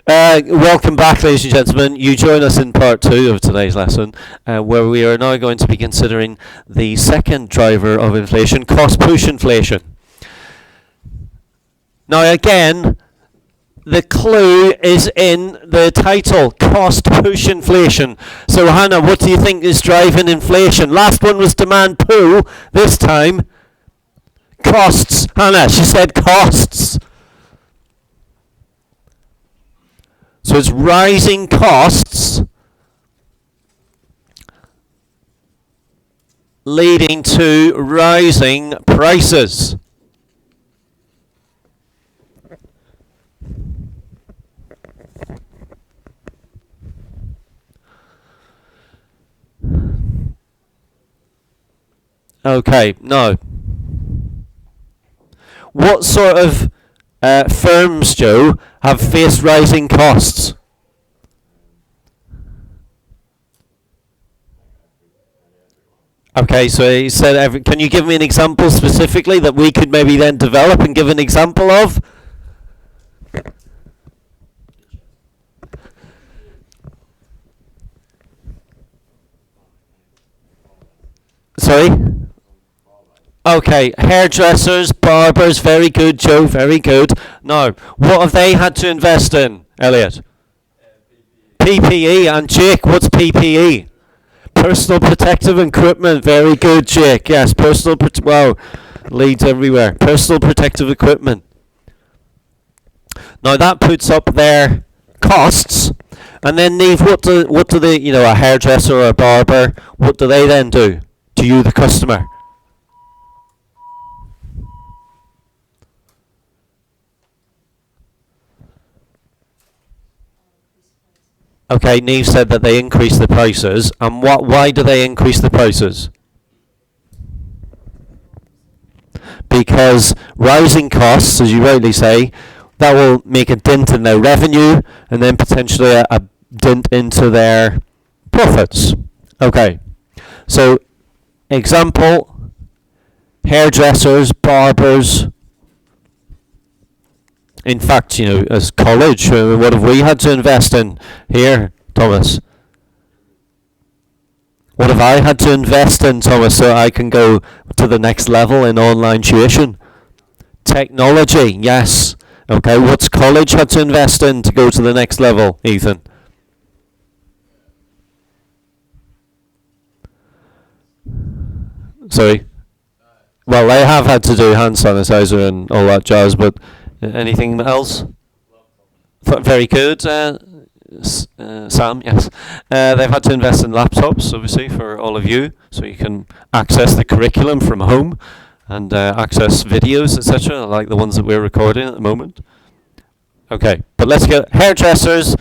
Welcome back, ladies and gentlemen. You join us in part two of today's lesson, where we are now going to be considering the second driver of inflation, cost push inflation. Now, again, the clue is in the title, cost push inflation. So, Hannah, what do you think is driving inflation? Last one was demand pull. This time, costs. Hannah, she said costs. So it's rising costs leading to rising prices. Okay, now, what sort of firms, Joe, have faced rising costs? Okay, so he said, can you give me an example specifically that we could maybe then develop and give an example of? Sorry? Okay, hairdressers, barbers, very good, Joe, very good. Now, what have they had to invest in, Elliot? PPE, and Jake, what's PPE? Personal protective equipment, very good, Jake. Yes, wow, leads everywhere. Personal protective equipment. Now that puts up their costs, and then Neve, what do they, a hairdresser or a barber, what do they then do to you, the customer? Okay, Neve said that they increase the prices, and why do they increase the prices? Because rising costs, as you rightly say, that will make a dent in their revenue, and then potentially a dent into their profits. Okay, so example, hairdressers, barbers. In fact, as college, what have we had to invest in here, Thomas? What have I had to invest in, Thomas, so I can go to the next level in online tuition? Technology, yes. Okay, what's college had to invest in to go to the next level, Ethan? Sorry? Well, they have had to do hand sanitizer and all that jazz, but anything else? Very good, Sam, yes. They've had to invest in laptops, obviously, for all of you, so you can access the curriculum from home and access videos, etc., like the ones that we're recording at the moment. Okay, but let's get hairdressers,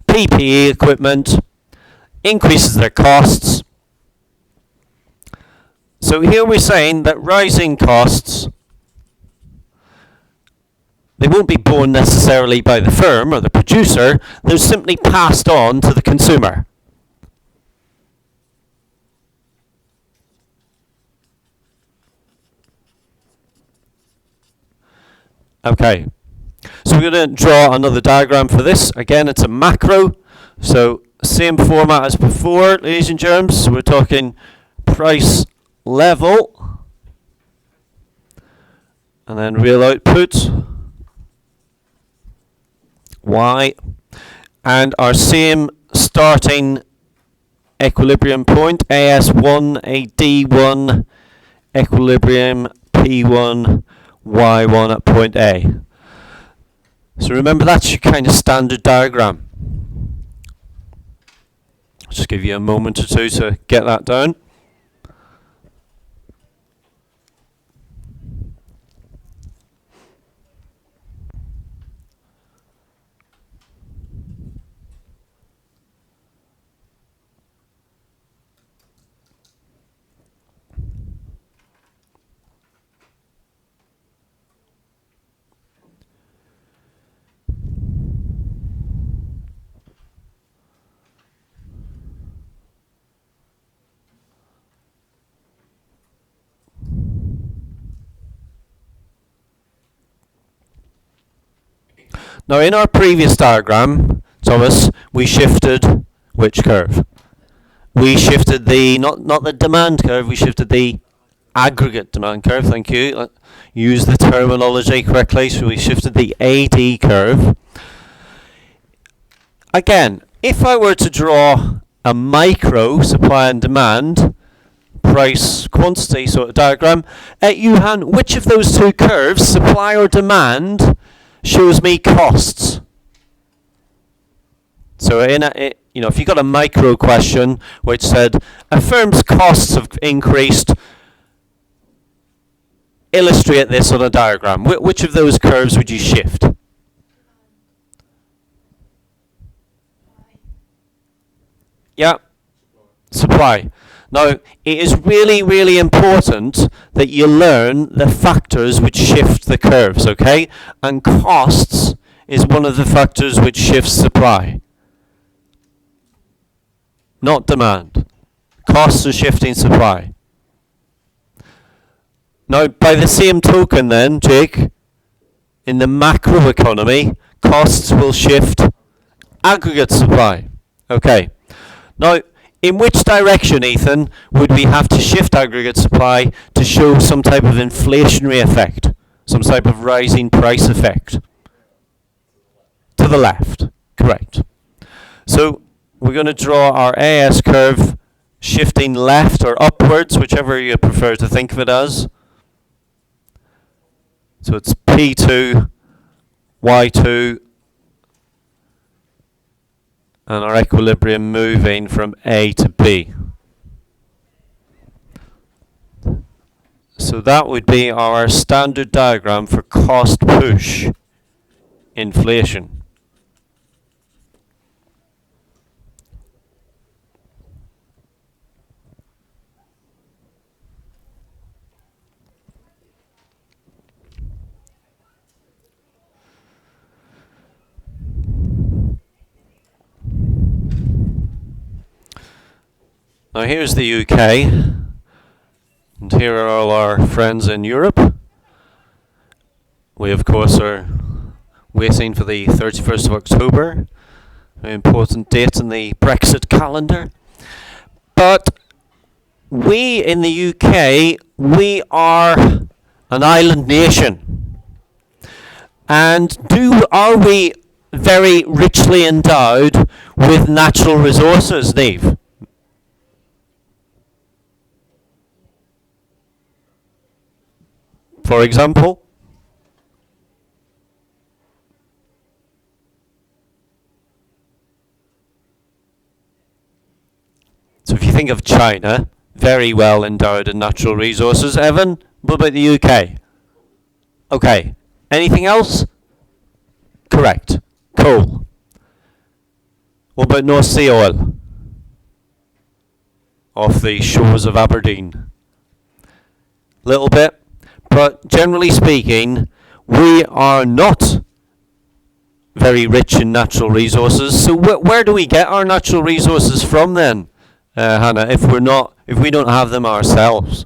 PPE equipment, increases their costs. So here we're saying that rising costs, they won't be borne necessarily by the firm or the producer, they're simply passed on to the consumer. Okay, so we're going to draw another diagram for this. Again, it's a macro, so same format as before, ladies and germs. So we're talking price level, and then real output, Y, and our same starting equilibrium point, AS1, AD1, equilibrium P1, Y1 at point A. So remember, that's your kind of standard diagram. I'll just give you a moment or two to get that down. Now, in our previous diagram, Thomas, we shifted which curve? We shifted the, not the demand curve, we shifted the aggregate demand curve, thank you. Use the terminology correctly, so we shifted the AD curve. Again, if I were to draw a micro supply and demand, price, quantity sort of diagram, Johan, which of those two curves, supply or demand, shows me costs? So if you got a micro question which said a firm's costs have increased, illustrate this on a diagram. Which of those curves would you shift? Yeah, supply. Now, it is really, really important that you learn the factors which shift the curves, okay? And costs is one of the factors which shifts supply. Not demand. Costs are shifting supply. Now, by the same token then, Jake, in the macro economy, costs will shift aggregate supply. Okay. Now, in which direction, Ethan, would we have to shift aggregate supply to show some type of inflationary effect? Some type of rising price effect? To the left. Correct. So, we're going to draw our AS curve shifting left or upwards, whichever you prefer to think of it as. So it's P2, Y2, and our equilibrium moving from A to B. So that would be our standard diagram for cost push inflation. Now here's the UK, and here are all our friends in Europe. We of course are waiting for the 31st of October, an important date in the Brexit calendar. But we in the UK, we are an island nation. And are we very richly endowed with natural resources, Dave? For example? So if you think of China, very well endowed in natural resources. Evan, what about the UK? Okay. Anything else? Correct. Coal. What about North Sea oil? Off the shores of Aberdeen. Little bit. But generally speaking, we are not very rich in natural resources. So where do we get our natural resources from then, Hannah? If we don't have them ourselves?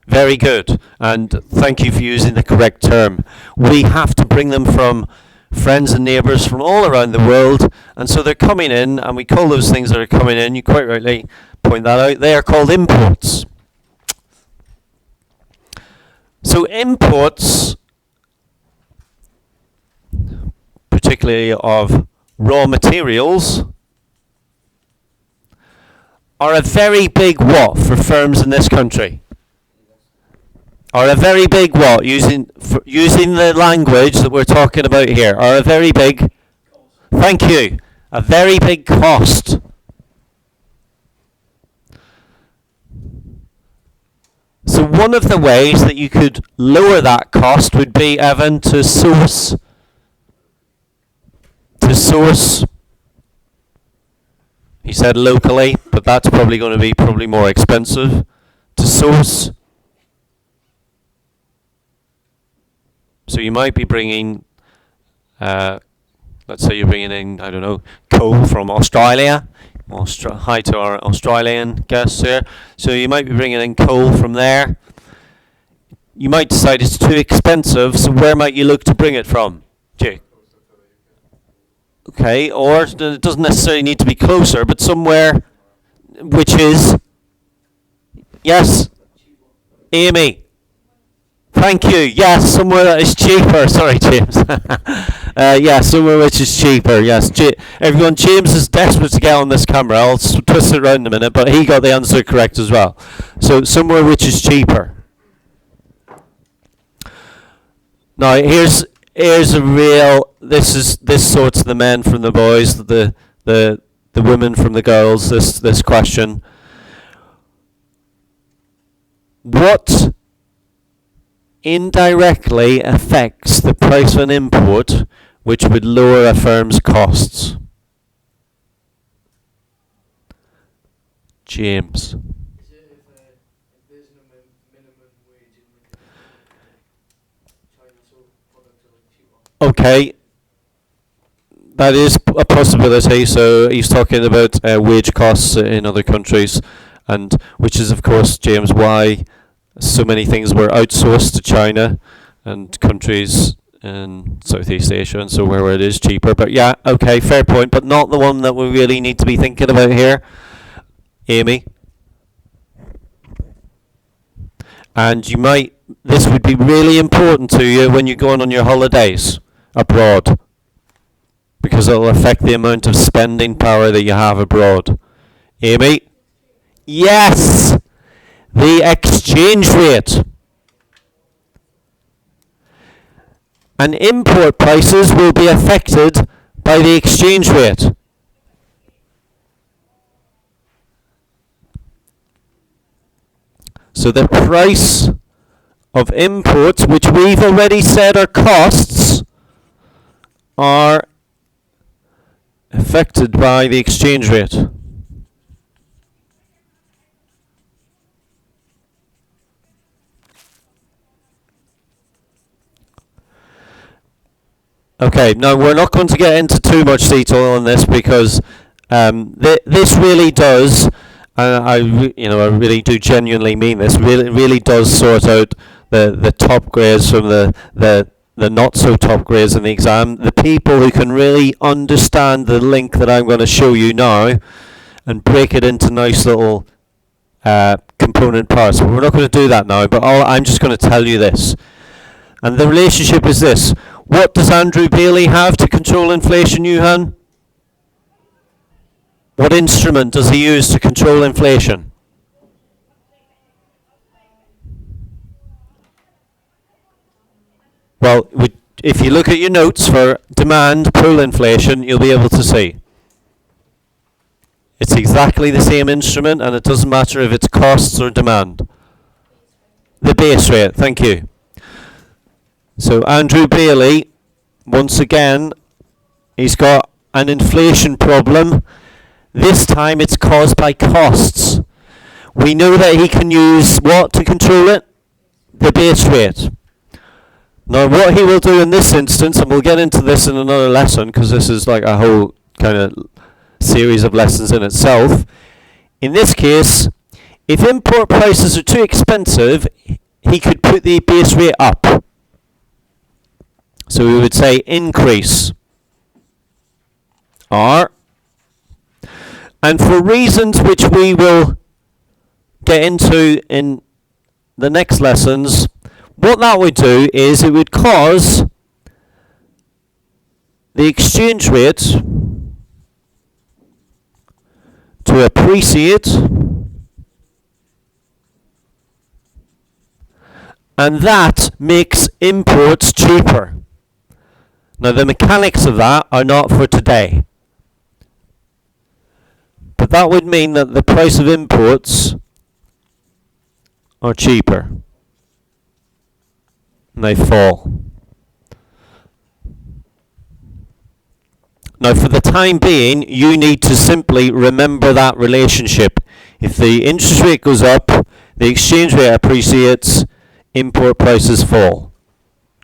Very good, and thank you for using the correct term. We have to bring them from friends and neighbours from all around the world, and so they're coming in, and we call those things that are coming in, you quite rightly point that out, they are called imports. So imports, particularly of raw materials, are a very big what for firms in this country? Are a very big what, using the language that we're talking about here, are a very big, thank you, a very big cost. So one of the ways that you could lower that cost would be, Evan, to source, he said locally, but that's probably going to be more expensive, to source. So you might be bringing, let's say you're bringing in, I don't know, coal from Australia. Hi to our Australian guests here. So you might be bringing in coal from there. You might decide it's too expensive, so where might you look to bring it from, Jake? Okay, or it doesn't necessarily need to be closer, but somewhere which is, yes, Amy. Thank you. Yes, somewhere that is cheaper. Sorry, James. Yeah, somewhere which is cheaper. Yes, everyone. James is desperate to get on this camera. I'll twist it around in a minute, but he got the answer correct as well. So somewhere which is cheaper. Now here's a real. This sorts the men from the boys, the women from the girls. This question. What indirectly affects the price of an import which would lower a firm's costs? James. Is it if there's no minimum wage in China, so products are like cheaper? Okay, that is a possibility. So he's talking about wage costs in other countries, and which is of course, James, why so many things were outsourced to China and countries in Southeast Asia and so where it is cheaper. But yeah, okay, fair point, but not the one that we really need to be thinking about here. Amy? And this would be really important to you when you're going on your holidays abroad, because it'll affect the amount of spending power that you have abroad. Amy? Yes! The exchange rate. And import prices will be affected by the exchange rate. So the price of imports, which we've already said are costs, are affected by the exchange rate. Okay, now we're not going to get into too much detail on this because this really does, I really do genuinely mean this. Really does sort out the top grades from the not so top grades in the exam. The people who can really understand the link that I'm going to show you now and break it into nice little component parts. But we're not going to do that now. But I'm just going to tell you this, and the relationship is this. What does Andrew Bailey have to control inflation, Johan? What instrument does he use to control inflation? Well, if you look at your notes for demand pull inflation, you'll be able to see. It's exactly the same instrument, and it doesn't matter if it's costs or demand. The base rate, thank you. So Andrew Bailey, once again, he's got an inflation problem. This time it's caused by costs. We know that he can use what to control it? The base rate. Now what he will do in this instance, and we'll get into this in another lesson because this is like a whole kind of series of lessons in itself. In this case, if import prices are too expensive, he could put the base rate up. So we would say increase R. And for reasons which we will get into in the next lessons, what that would do is it would cause the exchange rate to appreciate, and that makes imports cheaper. Now the mechanics of that are not for today, but that would mean that the price of imports are cheaper and they fall. Now for the time being, you need to simply remember that relationship. If the interest rate goes up, the exchange rate appreciates, import prices fall.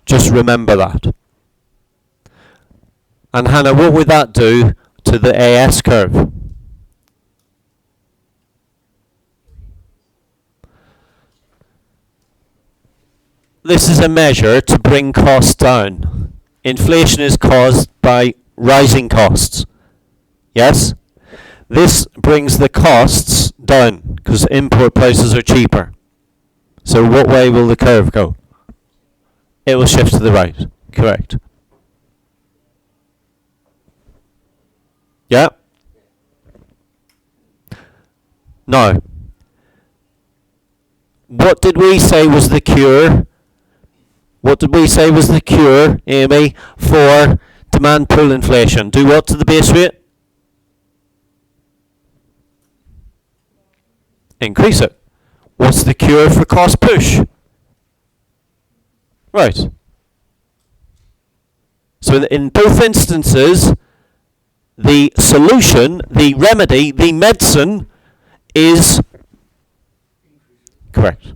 Just remember that. And Hannah, what would that do to the AS curve? This is a measure to bring costs down. Inflation is caused by rising costs. Yes? This brings the costs down because import prices are cheaper. So what way will the curve go? It will shift to the right. Correct. Yeah? Now, what did we say was the cure? What did we say was the cure, Amy, for demand pull inflation? Do what to the base rate? Increase it. What's the cure for cost push? Right. So in both instances, the solution, the remedy, the medicine is correct.